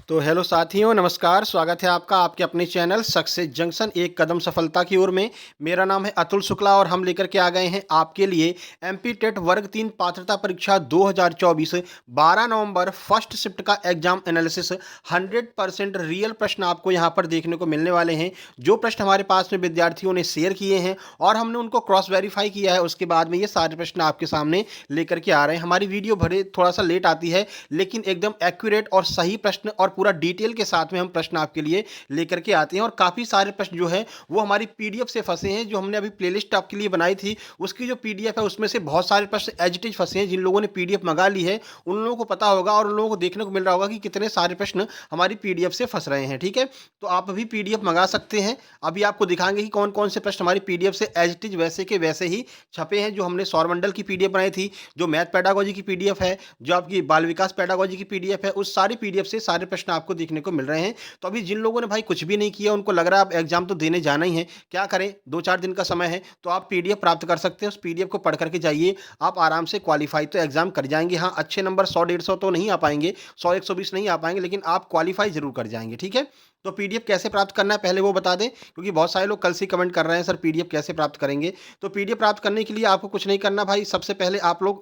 तो हेलो साथियों, नमस्कार। स्वागत है आपका आपके अपने चैनल सक्सेस जंक्शन एक कदम सफलता की ओर में। मेरा नाम है अतुल शुक्ला और हम लेकर के आ गए हैं आपके लिए एमपी टेट वर्ग 3 पात्रता परीक्षा 2024 12 नवंबर फर्स्ट शिफ्ट का एग्जाम एनालिसिस 100% रियल प्रश्न आपको यहां पर देखने को मिलने वाले हैं। जो प्रश्न हमारे पास में विद्यार्थियों ने शेयर किए हैं और हमने उनको क्रॉस वेरीफाई किया है, उसके बाद में ये सारे प्रश्न आपके सामने लेकर के आ रहे हैं। हमारी वीडियो भले थोड़ा सा लेट आती है, लेकिन एकदम एक्यूरेट और सही प्रश्न और पूरा डिटेल के साथ में हम प्रश्न आपके लिए लेकर के आते हैं। और काफ़ी सारे प्रश्न जो है वो हमारी पीडीएफ से फंसे हैं। जो हमने अभी प्लेलिस्ट आपके लिए बनाई थी उसकी जो पीडीएफ है उसमें से बहुत सारे प्रश्न एज इट इज फंसे हैं। जिन लोगों ने पीडीएफ मंगा ली है उन लोगों को पता होगा और उन लोगों को देखने को मिल रहा होगा कि कितने सारे प्रश्न हमारी पीडीएफ से फंस रहे हैं। ठीक है, तो आप अभी पीडीएफ मंगा सकते हैं। अभी आपको दिखाएंगे कि कौन कौन से प्रश्न हमारी पीडीएफ से एज इट इज वैसे के वैसे ही छपे हैं। जो हमने सौरमंडल की पीडीएफ बनाई थी, जो मैथ पेडागोजी की पीडीएफ है, जो आपकी बाल विकास पेडागोजी की पीडीएफ है, उस सारी पीडीएफ से सारे प्रश्न आपको देखने को मिल रहे हैं। तो अभी जिन लोगों ने भाई कुछ भी नहीं किया, उनको लग रहा है अब एग्जाम तो देने जाना ही है, क्या करें, 2-4 दिन का समय है, तो आप पीडीएफ प्राप्त कर सकते हैं। उस पीडीएफ को पढ़ करके जाइए, आप आराम से क्वालिफाई तो एग्जाम कर जाएंगे। हाँ, अच्छे नंबर 100-150 तो नहीं आ पाएंगे, 100-120 नहीं आ पाएंगे, लेकिन आप क्वालिफाई जरूर कर जाएंगे। ठीक है, तो पीडीएफ कैसे प्राप्त करना है पहले वो बता दें, क्योंकि बहुत सारे लोग कल से कमेंट कर रहे हैं सर पीडीएफ कैसे प्राप्त करेंगे। तो पीडीएफ प्राप्त करने के लिए आपको कुछ नहीं करना भाई। सबसे पहले आप लोग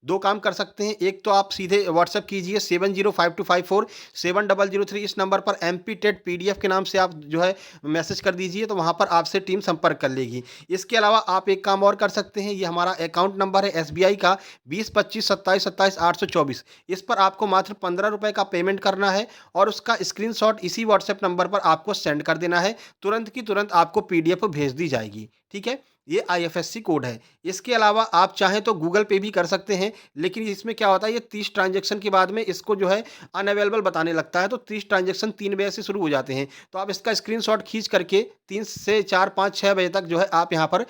दो काम कर सकते हैं। एक तो आप सीधे व्हाट्सएप कीजिए 7052547003 इस नंबर पर एमपी टेट पीडीएफ के नाम से आप जो है मैसेज कर दीजिए, तो वहाँ पर आपसे टीम संपर्क कर लेगी। इसके अलावा आप एक काम और कर सकते हैं, ये हमारा अकाउंट नंबर है एसबीआई का 2025277824। इस पर आपको मात्र 15 रुपये का पेमेंट करना है और उसका स्क्रीनशॉट इसी व्हाट्सएप नंबर पर आपको सेंड कर देना है। तुरंत की तुरंत आपको पीडीएफ भेज दी जाएगी। ठीक है, ये आईएफएससी कोड है। इसके अलावा आप चाहें तो गूगल पे भी कर सकते हैं, लेकिन इसमें क्या होता है, ये 30 ट्रांजैक्शन के बाद में इसको जो है अनअवेलेबल बताने लगता है। तो 30 ट्रांजैक्शन 3 बजे से शुरू हो जाते हैं। तो आप इसका स्क्रीनशॉट खींच करके 3 से 4, 5, 6 बजे तक जो है आप यहाँ पर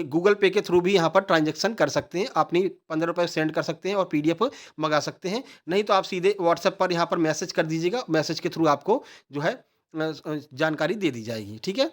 गूगल पे के थ्रू भी यहाँ पर ट्रांजैक्शन कर सकते हैं। अपनी 15 रुपये सेंड कर सकते हैं और पीडीएफ मंगा सकते हैं। नहीं तो आप सीधे व्हाट्सएप पर यहाँ पर मैसेज कर दीजिएगा, मैसेज के थ्रू आपको जो है जानकारी दे दी जाएगी। ठीक है,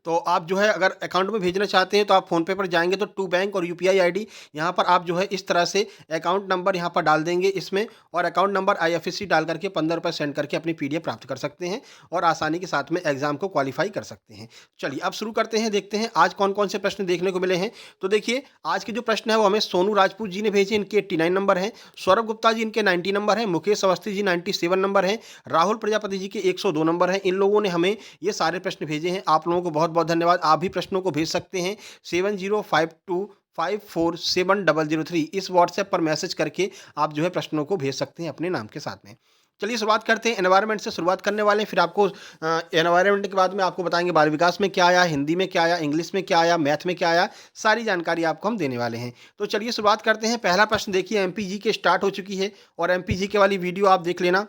तो आप जो है अगर अकाउंट में भेजना चाहते हैं तो आप फ़ोन पे पर जाएँगे तो टू बैंक और यूपीआई आईडी यहाँ पर आप जो है इस तरह से अकाउंट नंबर यहाँ पर डाल देंगे इसमें, और अकाउंट नंबर आईएफएससी डाल करके 15 रुपये सेंड करके अपनी पीडीएफ प्राप्त कर सकते हैं और आसानी के साथ में एग्जाम को क्वालिफाई कर सकते हैं। चलिए अब शुरू करते हैं, देखते हैं आज कौन कौन से प्रश्न देखने को मिले हैं। तो देखिए आज के जो प्रश्न है वो हमें सोनू राजपूत जी ने भेजे, इनके 89 नंबर हैं। सौरभ गुप्ता जी इनके 90 नंबर हैं। मुकेश अवस्थी जी 97 नंबर हैं। राहुल प्रजापति जी के 102 नंबर हैं। इन लोगों ने हमें ये सारे प्रश्न भेजे हैं। आप लोगों को बहुत बहुत धन्यवाद। आप भी प्रश्नों को भेज सकते हैं 7052547003 इस व्हाट्सएप पर मैसेज करके आप जो है प्रश्नों को भेज सकते हैं अपने नाम के साथ में। चलिए शुरुआत करते हैं। एनवायरनमेंट से शुरुआत करने वाले हैं, फिर आपको एनवायरनमेंट के बाद में आपको बताएंगे बाल विकास में क्या आया, हिंदी में क्या आया, इंग्लिश में क्या आया, मैथ में क्या आया, सारी जानकारी आपको हम देने वाले हैं। तो चलिए शुरुआत करते हैं। पहला प्रश्न देखिए, एमपीजी के स्टार्ट हो चुकी है और एमपीजी के वाली वीडियो आप देख लेना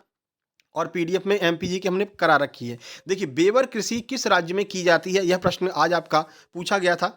और पीडीएफ में एमपीजी की हमने करा रखी है। देखिए, बेवर कृषि किस राज्य में की जाती है, यह प्रश्न आज आपका पूछा गया था।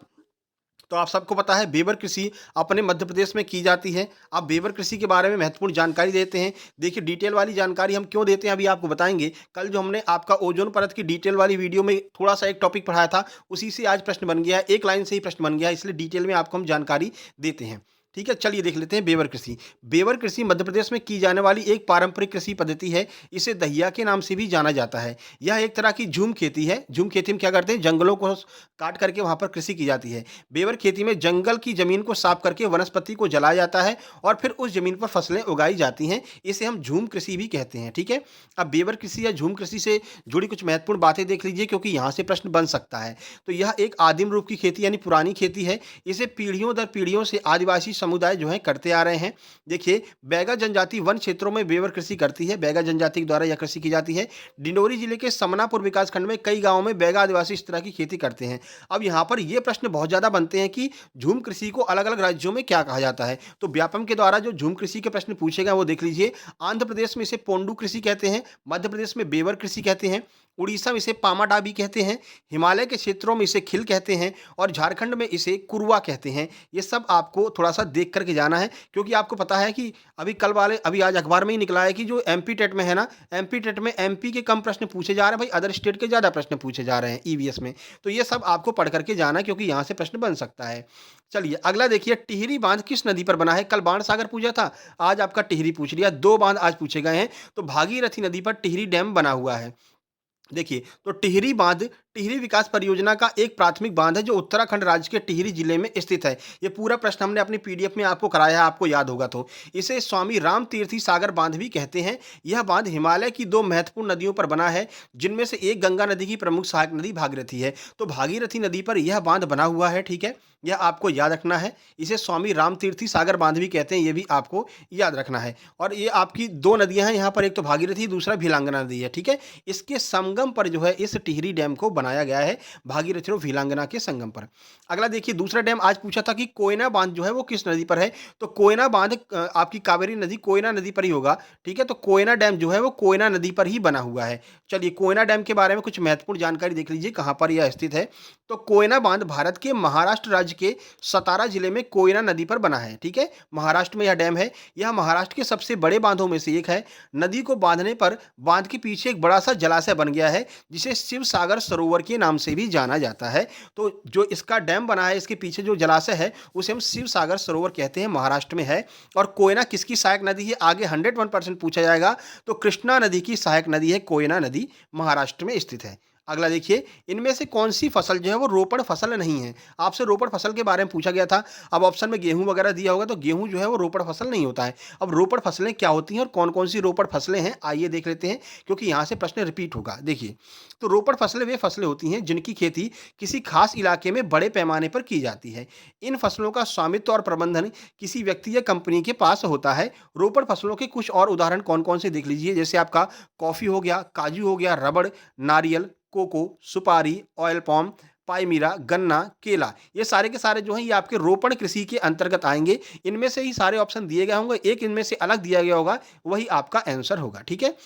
तो आप सबको पता है बेवर कृषि अपने मध्य प्रदेश में की जाती है। अब बेवर कृषि के बारे में महत्वपूर्ण जानकारी देते हैं। देखिए, डिटेल वाली जानकारी हम क्यों देते हैं अभी आपको बताएंगे। कल जो हमने आपका ओजोन परत की डिटेल वाली वीडियो में थोड़ा सा एक टॉपिक पढ़ाया था, उसी से आज प्रश्न बन गया है, एक लाइन से ही प्रश्न बन गया है, इसलिए डिटेल में आपको हम जानकारी देते हैं। ठीक है, चलिए देख लेते हैं बेवर कृषि। बेवर कृषि मध्य प्रदेश में की जाने वाली एक पारंपरिक कृषि पद्धति है। इसे दहिया के नाम से भी जाना जाता है। यह एक तरह की झूम खेती है। झूम खेती में क्या करते हैं, जंगलों को काट करके वहां पर कृषि की जाती है। बेवर खेती में जंगल की जमीन को साफ करके वनस्पति को जलाया जाता है और फिर उस जमीन पर फसलें उगाई जाती हैं। इसे हम झूम कृषि भी कहते हैं। ठीक है, अब बेवर कृषि या झूम कृषि से जुड़ी कुछ महत्वपूर्ण बातें देख लीजिए, क्योंकि यहाँ से प्रश्न बन सकता है। तो यह एक आदिम रूप की खेती यानी पुरानी खेती है। इसे पीढ़ियों दर पीढ़ियों से आदिवासी समुदाय जो है करते आ रहे हैं। देखिए, बैगा जनजाति वन क्षेत्रों में बेवर कृषि करती है। बैगा जनजाति के द्वारा यह कृषि की जाती है। डिंडोरी जिले के समनापुर विकासखंड में कई गांवों में बैगा आदिवासी इस तरह की खेती करते हैं। अब यहाँ पर ये प्रश्न बहुत ज्यादा बनते हैं कि झूम कृषि को अलग अलग राज्यों में क्या कहा जाता है। तो व्यापम के द्वारा जो झूम कृषि के प्रश्न पूछे गए वो देख लीजिए। आंध्र प्रदेश में इसे पोंडू कृषि कहते हैं, मध्य प्रदेश में बेवर कृषि कहते हैं, उड़ीसा में इसे पामाडा भी कहते हैं, हिमालय के क्षेत्रों में इसे खिल कहते हैं और झारखंड में इसे कुरवा कहते हैं। ये सब आपको थोड़ा-सा देख कर के जाना है, क्योंकि आपको पता है कि अभी आज अखबार में ही निकला है कि जो एमपी टेट में है ना, एमपी टेट में एमपी के कम प्रश्न पूछे जा रहे हैं भाई, अदर स्टेट के ज़्यादा प्रश्न पूछे जा रहे हैं ईवीएस में। तो ये सब आपको पढ़ कर के जाना है, क्योंकि यहाँ से प्रश्न बन सकता है। चलिए अगला देखिए, टिहरी बाँध किस नदी पर बना है? कल बाणसागर पूछा था, आज आपका टिहरी पूछ लिया। 2 बाँध आज पूछे गए हैं। तो भागीरथी नदी पर टिहरी डैम बना हुआ है। देखिए, तो टिहरी बाँध टिहरी विकास परियोजना का एक प्राथमिक बाँध है जो उत्तराखंड राज्य के टिहरी जिले में स्थित है। ये पूरा प्रश्न हमने अपनी पीडीएफ में आपको कराया है, आपको याद होगा तो। इसे स्वामी रामतीर्थी सागर बाँध भी कहते हैं। यह बाँध हिमालय की 2 महत्वपूर्ण नदियों पर बना है, जिनमें से एक गंगा नदी की प्रमुख सहायक नदी भागीरथी है। तो भागीरथी नदी पर यह बाँध बना हुआ है, ठीक है? यह आपको याद रखना है। इसे स्वामी रामतीर्थी सागर बाँध भी कहते हैं, ये भी आपको याद रखना है। और ये आपकी 2 नदियाँ हैं यहाँ पर, एक तो भागीरथी, दूसरा भिलांगना नदी है, ठीक है? इसके संगम पर जो है इस टिहरी डैम को बनाया गया है, भागीरथी और भिलांगना के संगम पर। अगला देखिए, दूसरा डैम आज पूछा था कि कोयना बांध जो है वो किस नदी पर है? तो कोयना बांध आपकी कावेरी नदी कोयना नदी पर ही होगा, ठीक है? तो कोयना डैम जो है वो कोयना नदी पर ही बना हुआ है। चलिए कोयना डैम के बारे में कुछ महत्वपूर्ण जानकारी देख लीजिए, कहाँ पर यह स्थित है। तो कोयना बांध भारत के महाराष्ट्र राज्य के सतारा जिले में कोयना नदी पर बना है, ठीक है? महाराष्ट्र में यह डैम है। यह महाराष्ट्र के सबसे बड़े बांधों में से एक है। नदी को बांधने पर बांध के पीछे एक बड़ा सा जलाशय बन गया है, जिसे शिव सागर सरोवर के नाम से भी जाना जाता है। तो जो इसका डैम बना है, इसके पीछे जो जलाशय है उसे हम शिव सागर सरोवर कहते हैं, महाराष्ट्र में है। और कोयना किसकी सहायक नदी है? आगे 101% पूछा जाएगा। तो कृष्णा नदी की सहायक नदी है कोयना नदी, महाराष्ट्र में स्थित है। अगला देखिए, इनमें से कौन सी फसल जो है वो रोपण फसल नहीं है? आपसे रोपण फसल के बारे में पूछा गया था। अब ऑप्शन में गेहूं वगैरह दिया होगा, तो गेहूं जो है वो रोपण फसल नहीं होता है। अब रोपण फसलें क्या होती हैं और कौन कौन सी रोपण फसलें हैं, आइए देख लेते हैं, क्योंकि यहाँ से प्रश्न रिपीट होगा। देखिए, तो रोपण फसलें वे फसलें होती हैं जिनकी खेती किसी खास इलाके में बड़े पैमाने पर की जाती है। इन फसलों का स्वामित्व और प्रबंधन किसी व्यक्ति या कंपनी के पास होता है। रोपण फसलों के कुछ और उदाहरण कौन कौन से देख लीजिए, जैसे आपका कॉफी हो गया, काजू हो गया, रबड़, नारियल, कोको, सुपारी, ऑयल पाम, पाइमीरा, गन्ना, केला, ये सारे के सारे जो हैं ये आपके रोपण कृषि के अंतर्गत आएंगे। इनमें से ही सारे ऑप्शन दिए गए होंगे, एक इनमें से अलग दिया गया होगा, वही आपका आंसर होगा, ठीक है?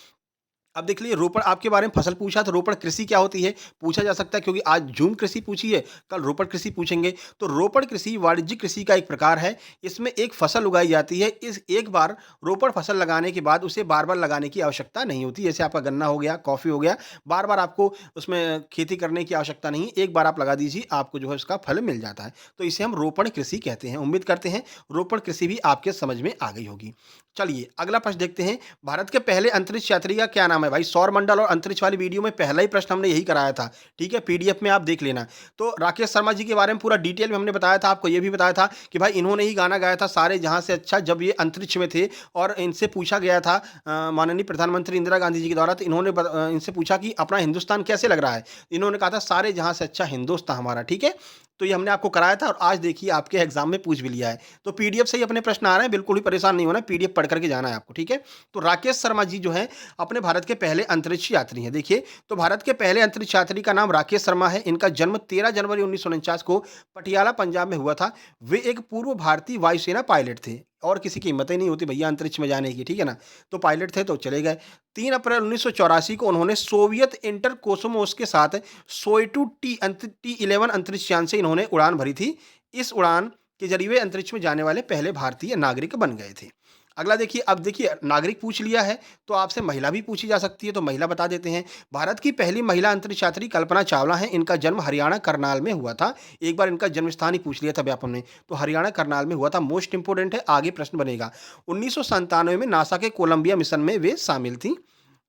अब देख लीजिए, रोपण आपके बारे में फसल पूछा, तो रोपण कृषि क्या होती है पूछा जा सकता है, क्योंकि आज झूम कृषि पूछी है, कल रोपण कृषि पूछेंगे। तो रोपण कृषि वाणिज्यिक कृषि का एक प्रकार है। इसमें एक फसल उगाई जाती है, इस एक बार रोपण फसल लगाने के बाद उसे बार बार लगाने की आवश्यकता नहीं होती। जैसे आपका गन्ना हो गया, कॉफ़ी हो गया, बार बार आपको उसमें खेती करने की आवश्यकता नहीं, एक बार आप लगा दीजिए, आपको जो है उसका फल मिल जाता है। तो इसे हम रोपण कृषि कहते हैं। उम्मीद करते हैं रोपण कृषि भी आपके समझ में आ गई होगी। चलिए अगला प्रश्न देखते हैं, भारत के पहले अंतरिक्ष यात्री का क्या नाम है? भाई सौर मंडल और अंतरिक्ष वाली वीडियो में पहला ही प्रश्न हमने यही कराया था, ठीक है? पीडीएफ में आप देख लेना। तो राकेश शर्मा जी के बारे में पूरा डिटेल में हमने बताया था, आपको ये भी बताया था कि भाई इन्होंने ही गाना गाया था सारे जहां से अच्छा, जब ये अंतरिक्ष में थे और इनसे पूछा गया था माननीय प्रधानमंत्री इंदिरा गांधी जी के द्वारा, तो इन्होंने इनसे पूछा कि अपना हिंदुस्तान कैसे लग रहा है? इन्होंने कहा था सारे जहां से अच्छा हिंदुस्तान हमारा, ठीक है? तो ये हमने आपको कराया था और आज देखिए आपके एग्जाम में पूछ भी लिया है। तो पीडीएफ से ही अपने प्रश्न आ रहे हैं, बिल्कुल भी परेशान नहीं होना, पीडीएफ पढ़ करके जाना है आपको, ठीक है? तो राकेश शर्मा जी जो हैं अपने भारत के पहले अंतरिक्ष यात्री हैं। देखिए, तो भारत के पहले अंतरिक्ष यात्री का नाम राकेश शर्मा है। इनका जन्म 13 जनवरी 1949 को पटियाला पंजाब में हुआ था। वे एक पूर्व भारतीय वायुसेना पायलट थे और किसी की हिम्मत ही नहीं होती भैया अंतरिक्ष में जाने की, ठीक है ना? तो पायलट थे तो चले गए। 3 अप्रैल 1984 को उन्होंने सोवियत इंटर कोसमोस के साथ सोयुटू टी-11 अंतरिक्ष यान से इन्होंने उड़ान भरी थी। इस उड़ान के जरिए वे अंतरिक्ष में जाने वाले पहले भारतीय नागरिक बन गए थे। अगला देखिए, अब देखिए नागरिक पूछ लिया है तो आपसे महिला भी पूछी जा सकती है, तो महिला बता देते हैं। भारत की पहली महिला अंतरिक्ष यात्री कल्पना चावला हैं। इनका जन्म हरियाणा करनाल में हुआ था। एक बार इनका जन्म स्थान ही पूछ लिया था व्यापम ने, तो हरियाणा करनाल में हुआ था। मोस्ट इंपोर्टेंट है, आगे प्रश्न बनेगा। 1997 में नासा के कोलंबिया मिशन में वे शामिल थी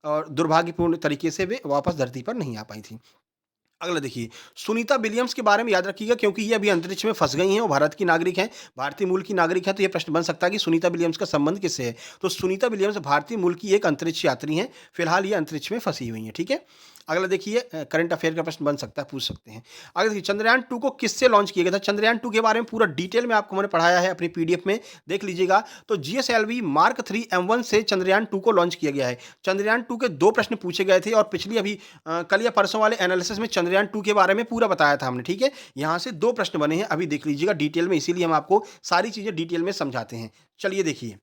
और दुर्भाग्यपूर्ण तरीके से वे वापस धरती पर नहीं आ पाई थी। अगला देखिए, सुनीता विलियम्स के बारे में याद रखिएगा, क्योंकि ये अभी अंतरिक्ष में फंस गई हैं, वो भारत की नागरिक हैं, भारतीय मूल की नागरिक है। तो ये प्रश्न बन सकता है कि सुनीता विलियम्स का संबंध किससे है? तो सुनीता विलियम्स भारतीय मूल की एक अंतरिक्ष यात्री हैं। फिलहाल ये अंतरिक्ष में फंसी हुई हैं, ठीक है? अगला देखिए, करंट अफेयर का प्रश्न बन सकता है, पूछ सकते हैं। अगला देखिए, चंद्रयान 2 को किससे लॉन्च किया गया था? चंद्रयान 2 के बारे में पूरा डिटेल में आपको मैंने पढ़ाया है अपनी पीडीएफ में, देख लीजिएगा। तो जीएसएलवी मार्क 3 M1 से चंद्रयान 2 को लॉन्च किया गया है। चंद्रयान 2 के 2 प्रश्न पूछे गए थे और पिछली अभी कल या परसों वाले एनालिसिस में चंद्रयान 2 के बारे में पूरा बताया था हमने, ठीक है? यहाँ से 2 प्रश्न बने हैं, अभी देख लीजिएगा डिटेल में, इसीलिए हम आपको सारी चीज़ें डिटेल में समझाते हैं। चलिए देखिए,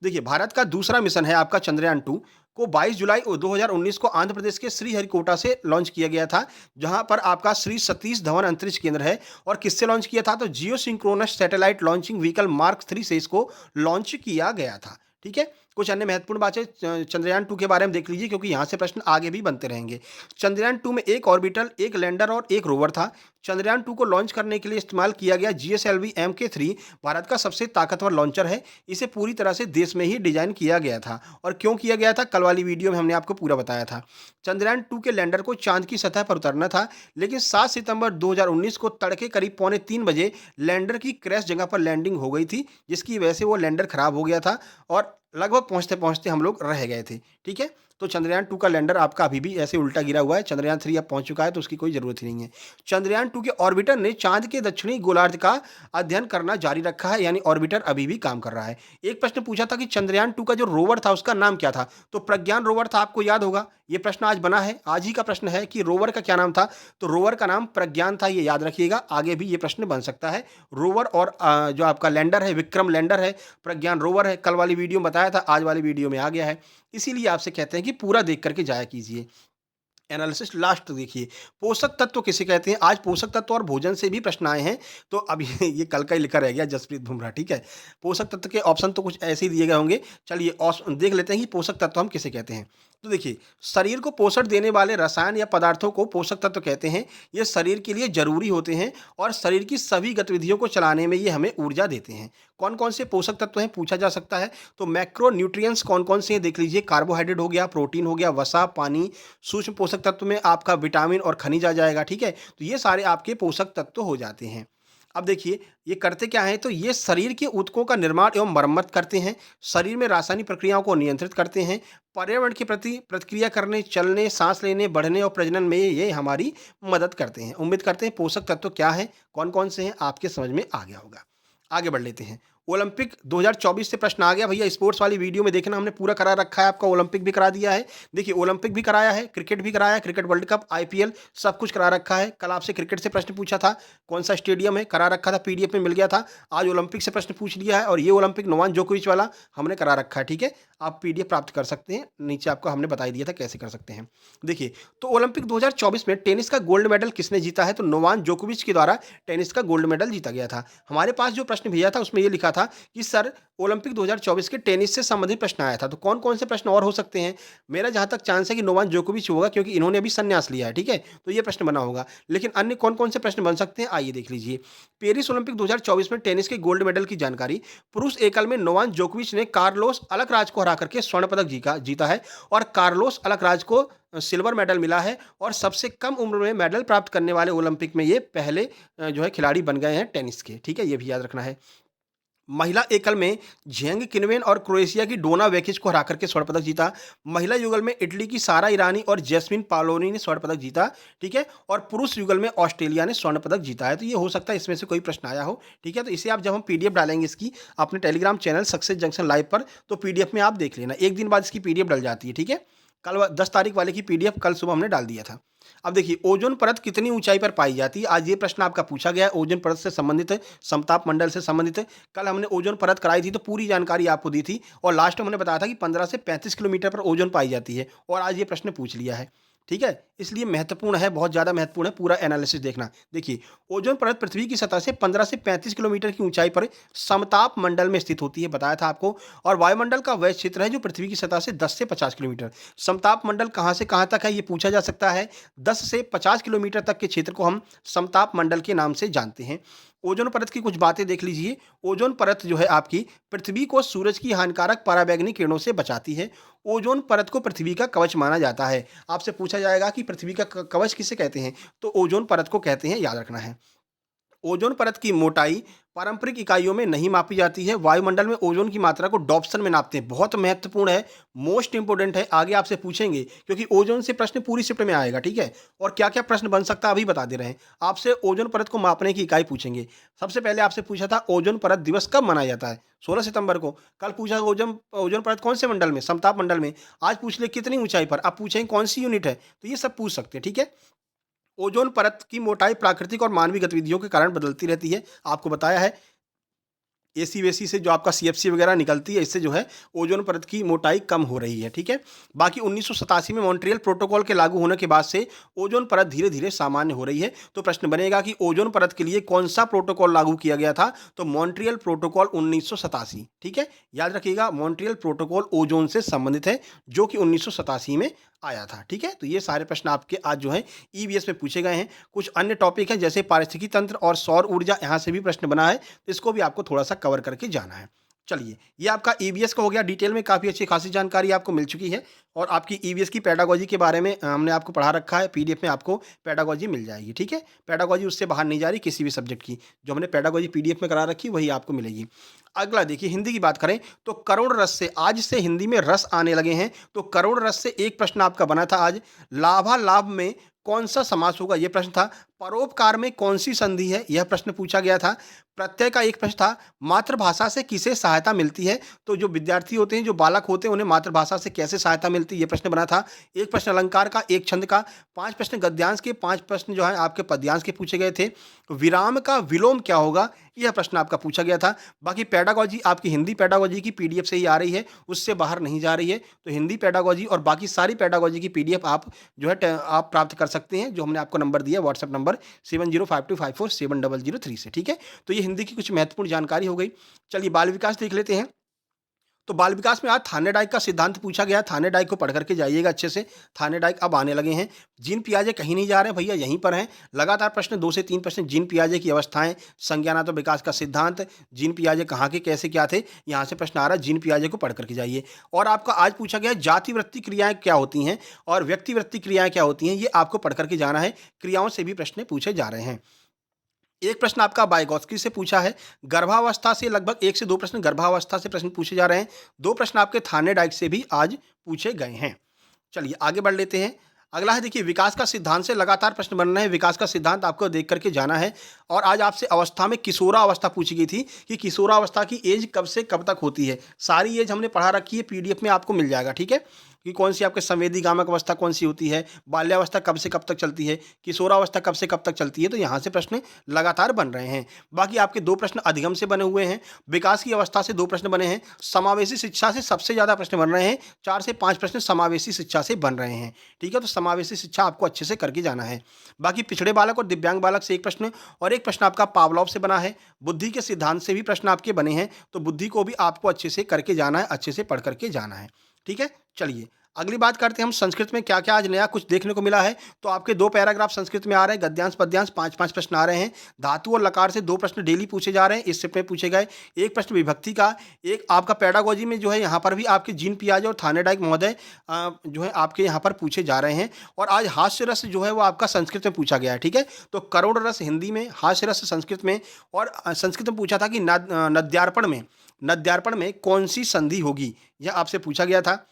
देखिए, भारत का दूसरा मिशन है आपका चंद्रयान 2 को 22 जुलाई 2019 को आंध्र प्रदेश के श्रीहरिकोटा से लॉन्च किया गया था, जहां पर आपका श्री सतीश धवन अंतरिक्ष केंद्र है। और किससे लॉन्च किया था? तो geosynchronous satellite launching vehicle mark 3 से इसको लॉन्च किया गया था। ठीक है? कुछ अन्य महत्वपूर्ण बातें चंद्रयान 2 के बारे में देख लीजिए, क्योंकि यहाँ से प्रश्न आगे भी बनते रहेंगे। चंद्रयान 2 में एक ऑर्बिटल, एक लैंडर और एक रोवर था। चंद्रयान 2 को लॉन्च करने के लिए इस्तेमाल किया गया जीएसएलवी MK3 भारत का सबसे ताकतवर लॉन्चर है। इसे पूरी तरह से देश में ही डिजाइन किया गया था। और क्यों किया गया था? कल वाली वीडियो में हमने आपको पूरा बताया था। चंद्रयान 2 के लैंडर को चांद की सतह पर उतरना था, लेकिन 7 सितंबर 2019 को तड़के करीब पौने 3 बजे लैंडर की क्रैश जगह पर लैंडिंग हो गई थी, जिसकी वजह से वो लैंडर खराब हो गया था और लगभग पहुंचते-पहुंचते हम लोग रह गए थे। ठीक है? तो चंद्रयान 2 का लैंडर आपका अभी भी ऐसे उल्टा गिरा हुआ है। चंद्रयान 3 अब पहुंच चुका है, तो उसकी कोई ज़रूरत ही नहीं है। चंद्रयान 2 के ऑर्बिटर ने चाँद के दक्षिणी गोलार्ध का अध्ययन करना जारी रखा है, यानी ऑर्बिटर अभी भी काम कर रहा है। एक प्रश्न पूछा था कि चंद्रयान 2 का जो रोवर था, उसका नाम क्या था? तो प्रज्ञान रोवर था, आपको याद होगा। ये प्रश्न आज बना है, आज ही का प्रश्न है कि रोवर का क्या नाम था? तो रोवर का नाम प्रज्ञान था, ये याद रखिएगा। आगे भी ये प्रश्न बन सकता है। रोवर और जो आपका लैंडर है, विक्रम लैंडर है, प्रज्ञान रोवर है। कल वाली वीडियो में बताया था, आज वाली वीडियो में आ गया है। इसीलिए आपसे कहते हैं कि पूरा देख करके जाया कीजिए। एनालिसिस लास्ट देखिए, पोषक तत्व किसे कहते हैं? आज पोषक तत्व और भोजन से भी प्रश्न आए हैं, तो अब ये कल का ही लिखा रह गया जसप्रीत बुमराह। ठीक है? पोषक तत्व के ऑप्शन तो कुछ ऐसे ही दिए गए होंगे। चलिए देख लेते हैं कि पोषक तत्व हम किसे कहते हैं। तो देखिए, शरीर को पोषण देने वाले रसायन या पदार्थों को पोषक तत्व कहते हैं। ये शरीर के लिए जरूरी होते हैं और शरीर की सभी गतिविधियों को चलाने में ये हमें ऊर्जा देते हैं। कौन कौन से पोषक तत्व हैं, पूछा जा सकता है। तो मैक्रो न्यूट्रिएंट्स कौन कौन से हैं देख लीजिए। कार्बोहाइड्रेट हो गया, प्रोटीन हो गया, वसा, पानी। सूक्ष्म पोषक तत्व में आपका विटामिन और खनिज आ जाएगा। ठीक है? तो ये सारे आपके पोषक तत्व हो जाते हैं। अब देखिए, ये करते क्या हैं? तो ये शरीर के ऊतकों का निर्माण एवं मरम्मत करते हैं, शरीर में रासायनिक प्रक्रियाओं को नियंत्रित करते हैं, पर्यावरण के प्रति प्रतिक्रिया करने, चलने, सांस लेने, बढ़ने और प्रजनन में ये हमारी मदद करते हैं। उम्मीद करते हैं पोषक तत्व क्या है, कौन कौन से हैं, आपके समझ में आ गया होगा। आगे बढ़ लेते हैं। ओलंपिक 2024 से प्रश्न आ गया भैया। स्पोर्ट्स वाली वीडियो में देखना, हमने पूरा करा रखा है आपका। ओलंपिक भी करा दिया है। देखिए, ओलंपिक भी कराया है, क्रिकेट भी कराया है, क्रिकेट वर्ल्ड कप, आईपीएल सब कुछ करा रखा है। कल आपसे क्रिकेट से प्रश्न पूछा था, कौन सा स्टेडियम है, करा रखा था, पीडीएफ में मिल गया था। आज ओलंपिक से प्रश्न पूछ लिया है, और ये ओलंपिक नोवाक जोकोविच वाला हमने करा रखा है। ठीक है? आप पीडीएफ प्राप्त कर सकते हैं, नीचे आपको हमने बता ही दिया था कैसे कर सकते हैं। देखिए, तो ओलंपिक 2024 में टेनिस का गोल्ड मेडल किसने जीता है? तो नोवाक जोकोविच के द्वारा टेनिस का गोल्ड मेडल जीता गया था। हमारे पास जो प्रश्न भेजा था उसमें ये लिखा था कि सर, ओलंपिक 2024 के टेनिस से संबंधित प्रश्न आया था। तो कौन कौन से प्रश्न और हो सकते हैं? मेरा जहां तक चांस है कि नोवाक जोकोविच होगा, क्योंकि इन्होंने अभी संन्यास लिया है। ठीक है? तो ये प्रश्न बना होगा। लेकिन अन्य कौन कौन से प्रश्न बन सकते हैं, आइए देख लीजिए। पेरिस ओलंपिक 2024 में टेनिस के गोल्ड मेडल की जानकारी। पुरुष एकल में नोवाक जोकोविच ने कार्लोस अलकराज को हरा करके स्वर्ण पदक जीता है, और कार्लोस अलकराज को सिल्वर मेडल मिला है, और सबसे कम उम्र में मेडल प्राप्त करने वाले ओलंपिक में ये पहले जो है खिलाड़ी बन गए हैं टेनिस के। ठीक है? ये भी याद रखना है। महिला एकल में झेंग किनवेन और क्रोएशिया की डोना वेकिच को हरा करके स्वर्ण पदक जीता। महिला युगल में इटली की सारा ईरानी और जैस्मिन पालोनी ने स्वर्ण पदक जीता। ठीक है? और पुरुष युगल में ऑस्ट्रेलिया ने स्वर्ण पदक जीता है। तो ये हो सकता है इसमें से कोई प्रश्न आया हो। ठीक है? तो इसे आप जब हम पीडीएफ डालेंगे इसकी अपने Telegram channel success junction live पर, तो पीडीएफ में आप देख लेना। एक दिन बाद इसकी पीडीएफ डल जाती है। ठीक है? कल 10 तारीख वाले की पीडीएफ कल सुबह हमने डाल दिया था। अब देखिए, ओजोन परत कितनी ऊंचाई पर पाई जाती है? आज ये प्रश्न आपका पूछा गया है, ओजोन परत से संबंधित है, समताप मंडल से संबंधित है। कल हमने ओजोन परत कराई थी, तो पूरी जानकारी आपको दी थी, और लास्ट में हमने बताया था कि 15 से 35 किलोमीटर पर ओजोन पाई जाती है, और आज ये प्रश्न पूछ लिया है। ठीक है? इसलिए महत्वपूर्ण है, बहुत ज़्यादा महत्वपूर्ण है, पूरा एनालिसिस देखना। देखिए, ओजोन परत पृथ्वी की सतह से 15 से 35 किलोमीटर की ऊंचाई पर समताप मंडल में स्थित होती है, बताया था आपको। और वायुमंडल का वह क्षेत्र है जो पृथ्वी की सतह से 10 से 50 किलोमीटर। समताप मंडल कहाँ से कहाँ तक है, ये पूछा जा सकता है। 10 से 50 किलोमीटर तक के क्षेत्र को हम समताप मंडल के नाम से जानते हैं। ओजोन परत की कुछ बातें देख लीजिए। ओजोन परत जो है आपकी पृथ्वी को सूरज की हानिकारक पराबैंगनी किरणों से बचाती है। ओजोन परत को पृथ्वी का कवच माना जाता है। आपसे पूछा जाएगा कि पृथ्वी का कवच किसे कहते हैं? तो ओजोन परत को कहते हैं, याद रखना है। ओजोन परत की मोटाई पारंपरिक इकाइयों में नहीं मापी जाती है। वायुमंडल में ओजोन की मात्रा को डॉप्सन में नापते हैं। बहुत महत्वपूर्ण है, मोस्ट इंपोर्टेंट है, आगे आपसे पूछेंगे, क्योंकि ओजोन से प्रश्न पूरी शिफ्ट में आएगा। ठीक है? और क्या क्या प्रश्न बन सकता है अभी बता दे रहे हैं। आपसे ओजोन परत को मापने की इकाई पूछेंगे। सबसे पहले आपसे पूछा था ओजोन परत दिवस कब मनाया जाता है? 16 सितंबर को। कल पूछा ओजोन ओजोन परत कौन से मंडल में? समताप मंडल में। आज पूछ ले कितनी ऊंचाई पर, अब पूछेंगे कौन सी यूनिट है, तो ये सब पूछ सकते हैं। ठीक है? ओजोन परत की मोटाई प्राकृतिक और मानवीय गतिविधियों के कारण बदलती रहती है, आपको बताया है। एसी-वेसी से जो आपका सीएफसी वगैरह निकलती है, इससे जो है ओज़ोन परत की मोटाई कम हो रही है, ठीक है। बाकी 1987 में मॉन्ट्रियल प्रोटोकॉल के लागू होने के बाद से ओज़ोन परत धीरे-धीरे सामान्य हो रही है। तो प्रश्न बनेगा कि ओज़ोन परत के लिए कौन-सा प्रोटोकॉल लागू किया गया था? तो मॉन्ट्रियल प्रोटोकॉल 1987, ठीक है। याद रखिएगा, मॉन्ट्रियल प्रोटोकॉल ओज़ोन से संबंधित है, जो कि 1987 में आया था, ठीक है। तो ये सारे प्रश्न आपके आज जो है ईवीएस में पूछे गए हैं। कुछ अन्य टॉपिक हैं जैसे पारिस्थितिकी तंत्र और सौर ऊर्जा, यहाँ से भी प्रश्न बना है, तो इसको भी आपको थोड़ा-सा कवर करके जाना है। चलिए, ये आपका ईवीएस का हो गया, डिटेल में काफ़ी अच्छी खासी जानकारी आपको मिल चुकी है और आपकी ईवीएस की पेडागोजी के बारे में हमने आपको पढ़ा रखा है, पीडीएफ में आपको पेडागोजी मिल जाएगी, ठीक है। पेडागोजी उससे बाहर नहीं जा रही किसी भी सब्जेक्ट की, जो हमने पेडागोजी पीडीएफ में करा रखी वही आपको मिलेगी। अगला देखिए, हिंदी की बात करें तो करुण रस से, आज से हिंदी में रस आने लगे हैं, तो करुण रस से एक प्रश्न आपका बना था आज, लाभालाभ में कौन सा समास होगा? ये प्रश्न था। परोपकार में कौन सी संधि है? यह प्रश्न पूछा गया था। प्रत्यय का एक प्रश्न था। मातृभाषा से किसे सहायता मिलती है? तो जो विद्यार्थी होते हैं, जो बालक होते हैं, उन्हें मातृभाषा से कैसे सहायता मिलती है? ये प्रश्न बना था। एक प्रश्न अलंकार का, एक छंद का, 5 प्रश्न गद्यांश के, 5 प्रश्न जो है आपके पद्यांश के पूछे गए थे। विराम का विलोम क्या होगा? यह प्रश्न आपका पूछा गया था। बाकी पेडागोजी आपकी हिंदी पेडागोजी की पीडीएफ से ही आ रही है, उससे बाहर नहीं जा रही है। तो हिंदी पेडागोजी और बाकी सारी पेडागोजी की पीडीएफ आप जो है आप प्राप्त कर सकते हैं, जो हमने आपको नंबर दिया है व्हाट्सएप नंबर 7052547003 से, ठीक है। तो ये हिंदी की कुछ महत्वपूर्ण जानकारी हो गई। चलिए, बाल विकास देख लेते हैं। तो बाल विकास में आज थानेडाइक का सिद्धांत पूछा गया। थानेडाइक को पढ़ करके जाइएगा अच्छे से। थानेडाइक अब आने लगे हैं। जीन पियाजे कहीं नहीं जा रहे हैं भैया, यहीं पर हैं। लगातार प्रश्न 2 से 3 प्रश्न, जीन पियाजे की अवस्थाएं, संज्ञानात्मक विकास का सिद्धांत, जीन पियाजे कहाँ के कैसे क्या थे, यहाँ से प्रश्न आ रहा है। जीन पियाजे को पढ़ करके जाइए। और आपका आज पूछा गया जातिवृत्ति क्रियाएं क्या होती हैं और व्यक्तिवृत्ति क्रियाएं क्या होती हैं, ये आपको पढ़ करके जाना है। क्रियाओं से भी प्रश्न पूछे जा रहे हैं। एक प्रश्न आपका वाइगॉत्स्की से पूछा है। गर्भावस्था से लगभग 1 से 2 प्रश्न गर्भावस्था से प्रश्न पूछे जा रहे हैं। 2 प्रश्न आपके थानेडाइक से भी आज पूछे गए हैं। चलिए, आगे बढ़ लेते हैं। अगला है, देखिए, विकास का सिद्धांत से लगातार प्रश्न बन रहे हैं। विकास का सिद्धांत आपको देख करके जाना है। और आज आपसे अवस्था में किशोरावस्था पूछी गई थी कि किशोरावस्था की एज कब से कब तक होती है। सारी एज हमने पढ़ा रखी है, पीडीएफ में आपको मिल जाएगा, ठीक है। कि कौन सी आपके संवेदीगामक अवस्था कौन सी होती है, बाल्यावस्था कब से कब तक चलती है, किशोरावस्था कब से कब तक चलती है। तो यहाँ से प्रश्न लगातार बन रहे हैं। बाकी आपके 2 प्रश्न अधिगम से बने हुए हैं। विकास की अवस्था से 2 प्रश्न बने हैं। समावेशी शिक्षा से सबसे ज़्यादा प्रश्न बन रहे हैं। 4 से 5 प्रश्न समावेशी शिक्षा से बन रहे हैं, ठीक है। तो समावेशी शिक्षा आपको अच्छे से करके जाना है। बाकी पिछड़े बालक और दिव्यांग बालक से 1 प्रश्न और 1 प्रश्न आपका पावलोव से बना है। बुद्धि के सिद्धांत से भी प्रश्न आपके बने हैं। तो बुद्धि को भी आपको अच्छे से करके जाना है, अच्छे से पढ़ करके जाना है, ठीक है। चलिए, अगली बात करते हैं हम संस्कृत में क्या क्या आज नया कुछ देखने को मिला है। तो आपके 2 पैराग्राफ संस्कृत में आ रहे हैं, गद्यांश पद्यांश 5-5 प्रश्न आ रहे हैं। धातु और लकार से 2 प्रश्न डेली पूछे जा रहे हैं, इस शिफ्ट में पूछे गए। 1 प्रश्न विभक्ति का, एक आपका पेडागोजी में जो है यहाँ पर भी आपके जीन पियाजे और थानेडाइक महोदय जो है आपके यहाँ पर पूछे जा रहे हैं। और आज हास्य रस जो है वो आपका संस्कृत में पूछा गया है, ठीक है। तो करुण रस हिंदी में, हास्य रस संस्कृत में। और संस्कृत में पूछा था कि नद्यार्पण में कौन सी संधि होगी, यह आपसे पूछा गया था।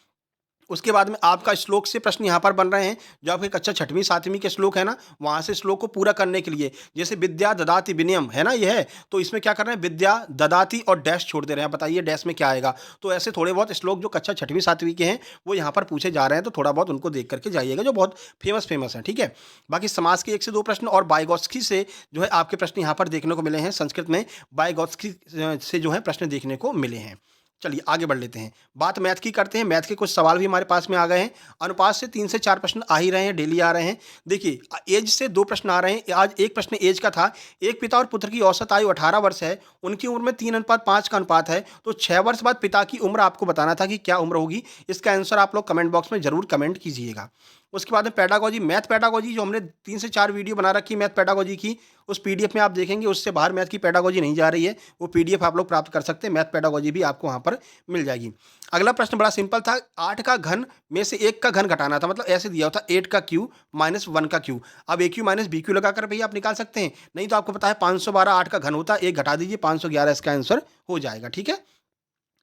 उसके बाद में आपका श्लोक से प्रश्न यहाँ पर बन रहे हैं, जो आपके कक्षा 6वीं 7वीं के श्लोक है ना, वहाँ से श्लोक को पूरा करने के लिए, जैसे विद्या ददाति विनयम है ना, ये है। तो इसमें क्या कर रहे हैं, विद्या ददाति और डैश छोड़ दे रहे हैं। बताइए डैश में क्या आएगा। तो ऐसे थोड़े बहुत श्लोक जो कक्षा 6वीं 7वीं के हैं वो यहाँ पर पूछे जा रहे हैं। तो थोड़ा बहुत उनको देख करके जाइएगा, जो बहुत फेमस है, ठीक है। बाकी समास के 1 से 2 प्रश्न और वाइगॉत्स्की से जो है आपके प्रश्न यहाँ पर देखने को मिले हैं। संस्कृत में वाइगॉत्स्की से जो है प्रश्न देखने को मिले हैं। चलिए, आगे बढ़ लेते हैं। बात मैथ की करते हैं। मैथ के कुछ सवाल भी हमारे पास में आ गए हैं। अनुपात से 3 से 4 प्रश्न आ ही रहे हैं, डेली आ रहे हैं। देखिए, एज से 2 प्रश्न आ रहे हैं। आज एक प्रश्न एज का था। एक पिता और पुत्र की औसत आयु 18 वर्ष है। उनकी उम्र में 3:5 का अनुपात है। तो 6 वर्ष बाद पिता की उम्र आपको बताना था कि क्या उम्र होगी। इसका आंसर आप लोग कमेंट बॉक्स में जरूर कमेंट कीजिएगा। उसके बाद में पेडागोजी, मैथ पेडागोजी जो हमने 3 से 4 वीडियो बना रखी मैथ पेडागोजी की, उस पीडीएफ में आप देखेंगे। उससे बाहर मैथ की पेडागोजी नहीं जा रही है, वो पीडीएफ आप लोग प्राप्त कर सकते हैं। मैथ पेडागोजी भी आपको वहाँ पर मिल जाएगी। अगला प्रश्न बड़ा सिंपल था। 8 का घन में से 1 का घन घटाना था। मतलब ऐसे दिया होता 8 का क्यू माइनस 1 का क्यू। अब ए क्यू माइनस बी क्यू लगाकर भैया आप निकाल सकते हैं। नहीं तो आपको पता है 512 8 का घन होता है, 1 घटा दीजिए 511 इसका आंसर हो जाएगा, ठीक है।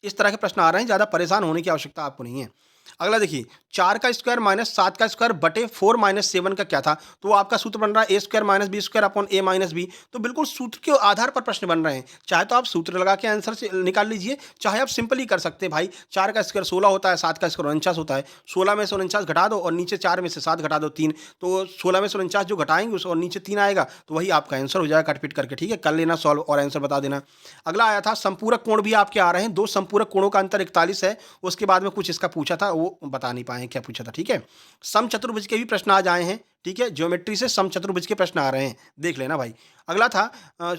इस तरह के प्रश्न आ रहे हैं, ज़्यादा परेशान होने की आवश्यकता आपको नहीं है। अगला देखिए, 4 का स्क्वायर माइनस 7 का स्क्वायर बटे 4 माइनस 7 का क्या था? तो वो आपका सूत्र बन रहा है A square minus B square upon A minus B. तो बिल्कुल सूत्र के आधार पर प्रश्न बन रहे हैं। चाहे तो आप सूत्र लगा के आंसर से निकाल लीजिए, चाहे आप सिंपल ही कर सकते हैं भाई। 4 का स्क्वायर 16 होता है, 7 का स्क्वायर 49 होता है। 16 में से 49 घटा दो और नीचे 4 में से 7 घटा दो 3, तो 16 में से 49 जो घटाएँगे उस और नीचे 3 आएगा, तो वही आपका आंसर हो जाएगा काट-पीट करके, ठीक है? कर लेना सॉल्व और आंसर बता देना। अगला आया था समपूरक कोण भी आपके आ रहे हैं, 2 समपूरक कोणों का अंतर 41 है। उसके बाद में कुछ इसका पूछा था, वो बता नहीं पाए हैं क्या पूछा था, ठीक है? समचतुर्भुज के भी प्रश्न आज आए हैं, ठीक है? ज्योमेट्री से समचतुर्भुज के प्रश्न आ रहे हैं, देख लेना भाई। अगला था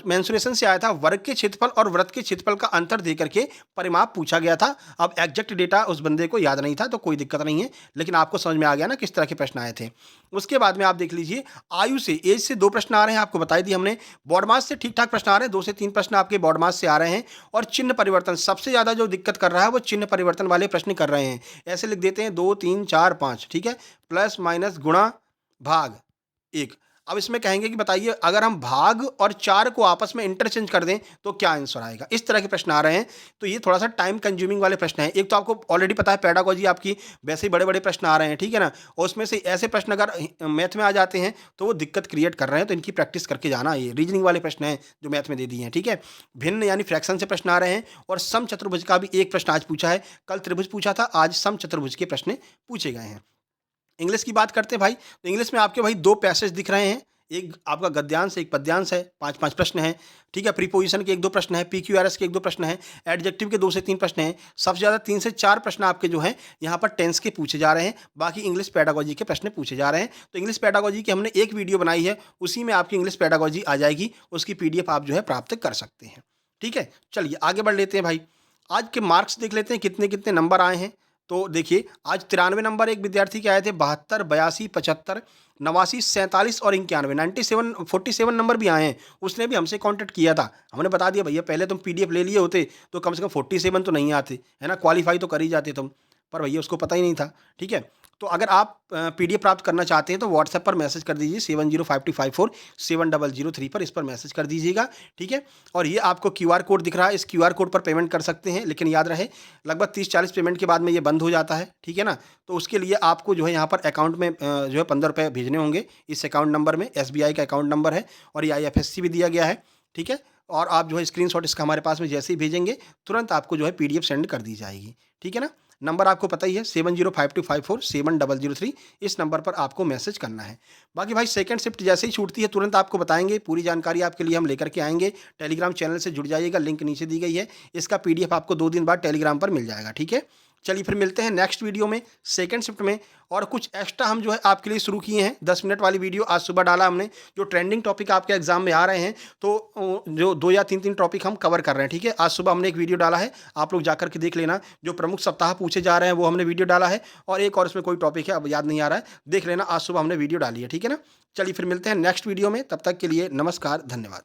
मेंसुरेशन से आया था, वर्ग के क्षेत्रफल और वृत्त के क्षेत्रफल का अंतर दे करके परिमाप पूछा गया था। अब एग्जैक्ट डेटा उस बंदे को याद नहीं था, तो कोई दिक्कत नहीं है, लेकिन आपको समझ में आ गया ना किस तरह के प्रश्न आए थे। उसके बाद में आप देख लीजिए, आयु से, एज से 2 प्रश्न आ रहे हैं, आपको बताई दी हमने। बॉड मास से ठीक-ठाक प्रश्न आ रहे हैं, 2 से 3 प्रश्न आपके बॉड मास से आ रहे हैं। और चिन्ह परिवर्तन, सबसे ज़्यादा जो दिक्कत कर रहा है वो चिन्ह परिवर्तन वाले प्रश्न कर रहे हैं। ऐसे लिख देते हैं 2, 3, 4, 5, ठीक है? प्लस, माइनस, गुणा, भाग, 1। अब इसमें कहेंगे कि बताइए अगर हम भाग और 4 को आपस में इंटरचेंज कर दें तो क्या आंसर आएगा? इस तरह के प्रश्न आ रहे हैं, तो ये थोड़ा-सा टाइम कंज्यूमिंग वाले प्रश्न हैं। एक तो आपको ऑलरेडी पता है पेडागोजी आपकी वैसे ही बड़े-बड़े प्रश्न आ रहे हैं, ठीक है ना? और उसमें से ऐसे प्रश्न अगर मैथ में आ जाते हैं तो वो दिक्कत क्रिएट कर रहे हैं, तो इनकी प्रैक्टिस करके जाना। ये रीजनिंग वाले प्रश्न हैं जो मैथ में दे दिए हैं, ठीक है? भिन्न यानी फ्रैक्शन से प्रश्न आ रहे हैं और समचतुर्भुज का भी एक प्रश्न आज पूछा है। कल त्रिभुज पूछा था, आज समचतुर्भुज के प्रश्न पूछे गए हैं। इंग्लिश की बात करते हैं भाई, तो इंग्लिश में आपके भाई 2 पैसेज दिख रहे हैं। एक आपका गद्यांश है, एक पद्यांश है, 5-5 प्रश्न हैं, ठीक है? प्रीपोज़िशन के 1-2 प्रश्न हैं, पीक्यूआरएस के 1-2 प्रश्न हैं, एडजेक्टिव के 2 से 3 प्रश्न हैं। सबसे ज़्यादा 3 से 4 प्रश्न आपके जो हैं, यहाँ पर टेंस के पूछे जा रहे हैं, बाकी इंग्लिश पेडागोजी के प्रश्न पूछे जा रहे हैं। तो इंग्लिश पेडागोजी की हमने एक वीडियो बनाई है, उसी में आपकी इंग्लिश पेडागोजी आ जाएगी, उसकी पीडीएफ आप जो है प्राप्त कर सकते हैं, ठीक है? चलिए आगे बढ़ लेते हैं भाई। आज के मार्क्स देख लेते हैं कितने-कितने नंबर आए हैं। तो देखिए, आज 93 नंबर एक विद्यार्थी के आए थे, 72, 82, 75, 89, 47 और 91, 97, 47 नंबर भी आए हैं। उसने भी हमसे कॉन्टैक्ट किया था। हमने बता दिया भैया पहले तुम पीडीएफ ले लिए होते तो कम से कम 47 तो नहीं आते, है ना? क्वालीफाई तो कर ही जाते तुम। पर भैया उसको पता ही नहीं था, ठीक है? तो अगर आप पीडीएफ प्राप्त करना चाहते हैं तो व्हाट्सएप पर मैसेज कर दीजिए 7052547003 पर, इस पर मैसेज कर दीजिएगा, ठीक है? और ये आपको क्यूआर कोड दिख रहा है, इस क्यूआर कोड पर पेमेंट कर सकते हैं, लेकिन याद रहे लगभग 30-40 पेमेंट के बाद में ये बंद हो जाता है, ठीक है ना? तो उसके लिए आपको जो है यहाँ पर अकाउंट में जो है ₹15 भेजने होंगे इस अकाउंट नंबर में। एसबीआई का अकाउंट नंबर है और ये आईएफएससी भी दिया गया है, ठीक है? और आप जो है स्क्रीनशॉट इसका हमारे पास में जैसे ही भेजेंगे, तुरंत आपको जो है पीडीएफ सेंड कर दी जाएगी, ठीक है ना? नंबर आपको पता ही है 7052547003, इस नंबर पर आपको मैसेज करना है। बाकी भाई सेकंड शिफ्ट जैसे ही छूटती है तुरंत आपको बताएँगे, पूरी जानकारी आपके लिए हम लेकर के आएँगे। टेलीग्राम चैनल से जुड़ जाइएगा, लिंक नीचे दी गई है। इसका पीडीएफ आपको 2 दिन बाद टेलीग्राम पर मिल जाएगा, ठीक है? चलिए फिर मिलते हैं नेक्स्ट वीडियो में, सेकंड शिफ्ट में। और कुछ एक्स्ट्रा हम जो है आपके लिए शुरू किए हैं, 10 मिनट वाली वीडियो आज सुबह डाला हमने, जो ट्रेंडिंग टॉपिक आपके एग्जाम में आ रहे हैं, तो जो 2 या 3-3 टॉपिक हम कवर कर रहे हैं, ठीक है? आज सुबह हमने एक वीडियो डाला है, आप लोग जाकर के देख लेना। जो प्रमुख सप्ताह पूछे जा रहे हैं वो हमने वीडियो डाला है, और एक और इसमें कोई टॉपिक है, अब याद नहीं आ रहा है, देख लेना। आज सुबह हमने वीडियो डाली है, ठीक है ना? चलिए फिर मिलते हैं नेक्स्ट वीडियो में, तब तक के लिए नमस्कार, धन्यवाद।